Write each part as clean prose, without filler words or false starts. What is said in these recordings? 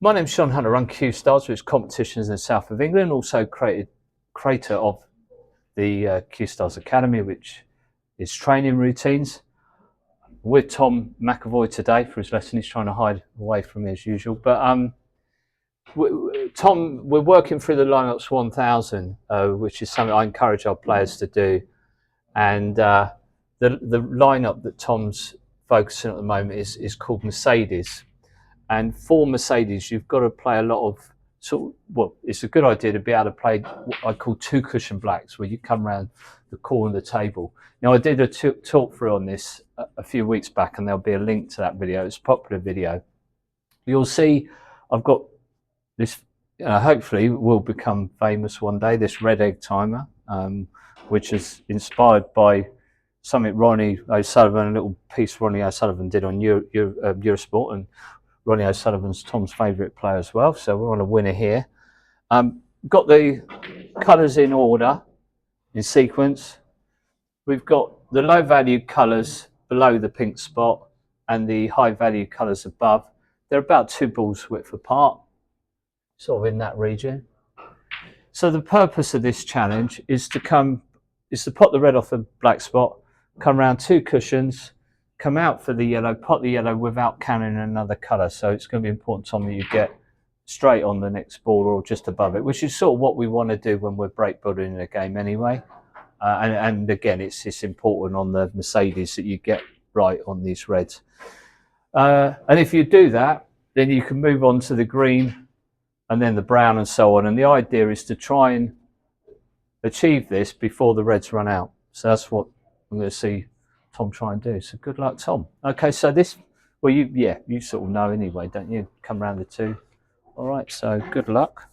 My name's Sean Hunter. I run Cuestars, which is competitions in the south of England. Also creator of the Cuestars Academy, which is training routines. With Tom McEvoy today for his lesson. He's trying to hide away from me as usual. But Tom, we're working through the lineups 1000, which is something I encourage our players to do. And the lineup that Tom's focusing on at the moment is called Mercedes. And for Mercedes, you've got to play a lot of it's a good idea to be able to play what I call two cushion blacks, where you come around the corner of the table. Now, I did a talk through on this a few weeks back, and there'll be a link to that video. It's a popular video. You'll see I've got this, hopefully will become famous one day, this red egg timer, which is inspired by something Ronnie O'Sullivan, a little piece Ronnie O'Sullivan did on Eurosport, and Ronnie O'Sullivan's Tom's favourite player as well, so we're on a winner here. Got the colours in order, in sequence. We've got the low value colours below the pink spot and the high value colours above. They're about 2 balls width apart, sort of in that region. So the purpose of this challenge is to pot the red off the black spot, come around 2 cushions, come out for the yellow, pot the yellow without carrying another colour. So it's going to be important, Tom, that you get straight on the next ball or just above it, which is sort of what we want to do when we're break building in a game anyway. And again, it's important on the Mercedes that you get right on these reds. And if you do that, then you can move on to the green and then the brown and so on. And the idea is to try and achieve this before the reds run out. So that's what I'm going to see Tom try and do. So good luck, Tom. Okay, so this, well, you sort of know anyway, don't you? Come around the 2. All right, so good luck.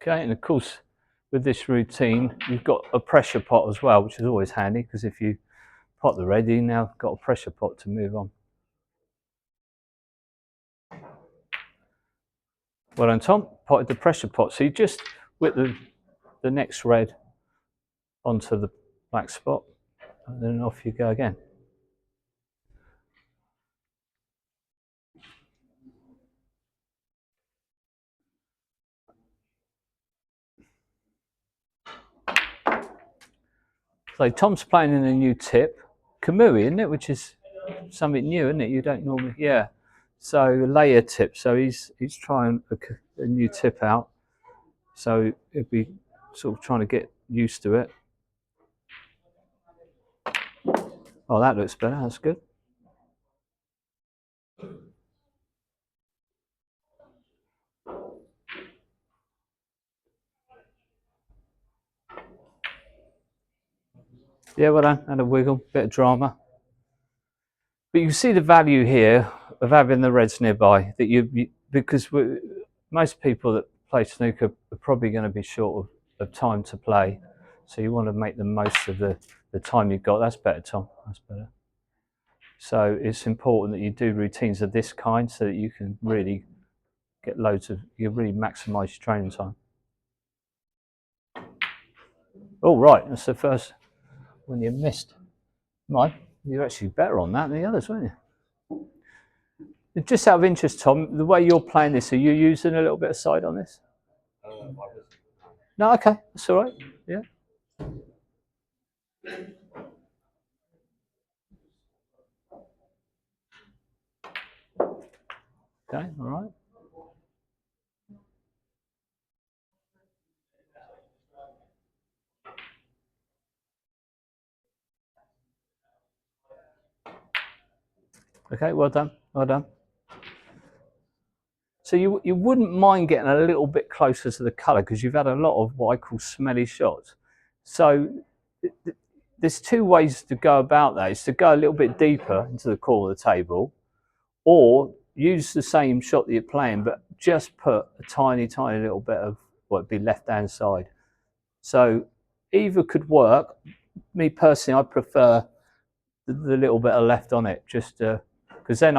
Okay, and of course, with this routine, you've got a pressure pot as well, which is always handy, because if you pot the red, you now got a pressure pot to move on. Well done, Tom. Potted the pressure pot. So you just whip the next red onto the black spot, and then off you go again. So Tom's playing in a new tip, Kamui, isn't it? Which is something new, isn't it? You don't normally, yeah. So layer tip. So he's trying a new tip out. So it'd be sort of trying to get used to it. Oh, that looks better. That's good. Yeah, well done. And a wiggle, bit of drama. But you see the value here of having the reds nearby. That because most people that play snooker are probably going to be short of time to play, so you want to make the most of the time you've got. That's better, Tom. That's better. So it's important that you do routines of this kind so that you can really get you really maximise your training time. Oh, right, that's the first one you missed. Mine, you're actually better on that than the others, weren't you? Just out of interest, Tom, the way you're playing this, are you using a little bit of side on this? No, okay, that's all right. Yeah. Okay, all right. Okay, well done, well done. So you wouldn't mind getting a little bit closer to the colour because you've had a lot of what I call smelly shots. So there's 2 ways to go about that. It's to go a little bit deeper into the core of the table, or use the same shot that you're playing, but just put a tiny, tiny little bit of what would be left-hand side. So either could work. Me personally, I prefer the little bit of left on it, just because then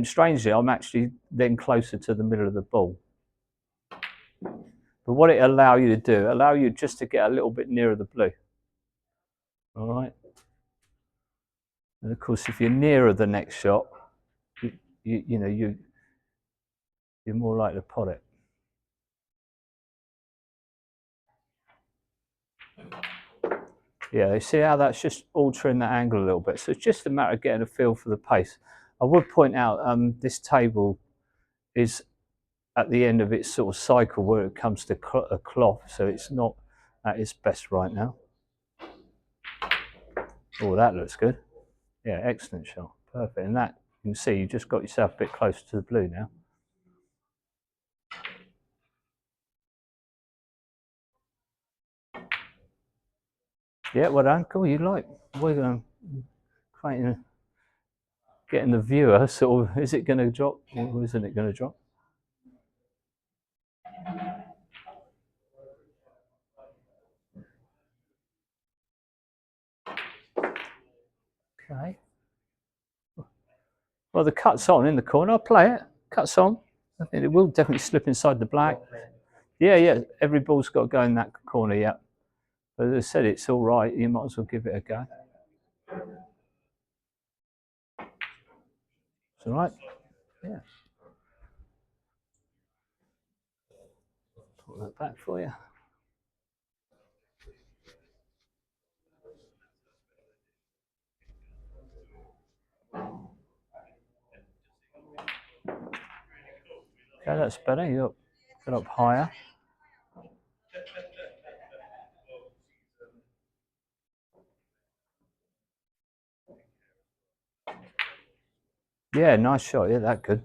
strangely, I'm actually then closer to the middle of the ball. But what it allow you to do, allow you just to get a little bit nearer the blue. All right. And of course, if you're nearer the next shot, you're more likely to pot it. Yeah, you see how that's just altering that angle a little bit. So it's just a matter of getting a feel for the pace. I would point out this table is at the end of its sort of cycle where it comes to a cloth, so it's not at its best right now. Oh, that looks good. Yeah, excellent shot. Perfect. And that, you can see you just got yourself a bit closer to the blue now. Yeah, well done. Cool, you like. We're going to getting the viewer sort of, is it going to drop or isn't it going to drop? Okay. Well, the cut's on in the corner. I'll play it. Cut's on. I think it will definitely slip inside the black. Yeah, yeah. Every ball's got to go in that corner, yeah. But as I said, it's all right. You might as well give it a go. It's all right. Yeah. Put that back for you. Okay, that's better. You get up higher. Yeah, nice shot. Yeah, that good.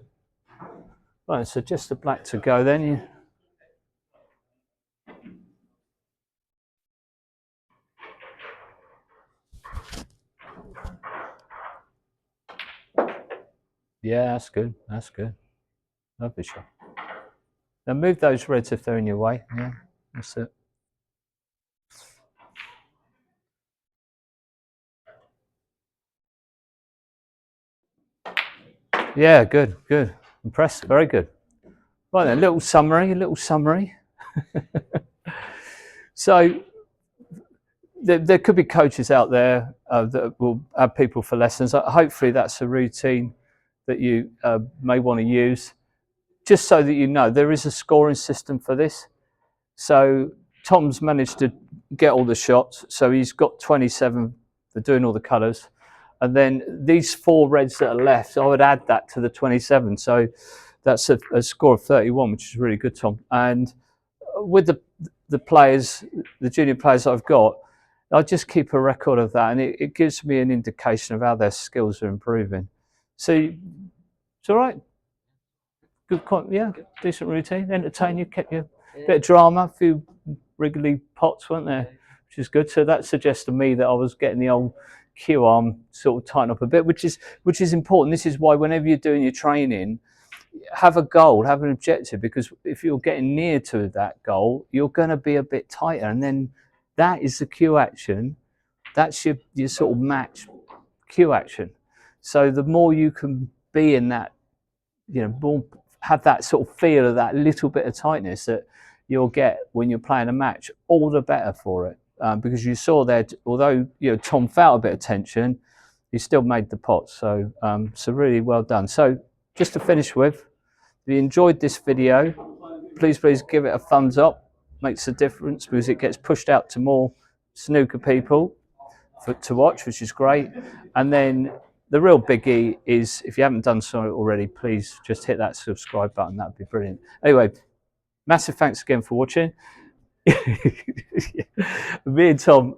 Right, so just the black to go then. Yeah, that's good. That's good. Lovely shot. Now move those reds if they're in your way. Yeah, that's it. Yeah, good, good. Impressed. Very good. Right then, a little summary. So there could be coaches out there that will have people for lessons. Hopefully that's a routine that you may want to use. Just so that you know, there is a scoring system for this. So Tom's managed to get all the shots. So he's got 27 for doing all the colours. And then these 4 reds that are left, I would add that to the 27. So that's a score of 31, which is really good, Tom. And with the players, the junior players I've got, I just keep a record of that. And it gives me an indication of how their skills are improving. So it's all right. Good, yeah, decent routine. Entertain you, kept you a bit of drama, a few wriggly pots, weren't there? Which is good. So that suggests to me that I was getting the old cue arm sort of tighten up a bit, which is important. This is why whenever you're doing your training, have a goal, have an objective, because if you're getting near to that goal, you're going to be a bit tighter, and then that is the cue action. That's your sort of match cue action. So the more you can be in that, more have that sort of feel of that little bit of tightness that you'll get when you're playing a match, all the better for it. Because you saw there, although Tom felt a bit of tension, he still made the pot. So so really well done. So just to finish with, if you enjoyed this video, please give it a thumbs up. Makes a difference because it gets pushed out to more snooker people to watch, which is great. And then the real biggie is, if you haven't done so already, please just hit that subscribe button. That would be brilliant. Anyway, massive thanks again for watching. Me and Tom,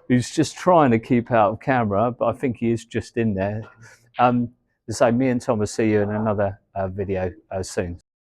who's just trying to keep out of camera, but I think he is just in there. So me and Tom will see you in another video soon.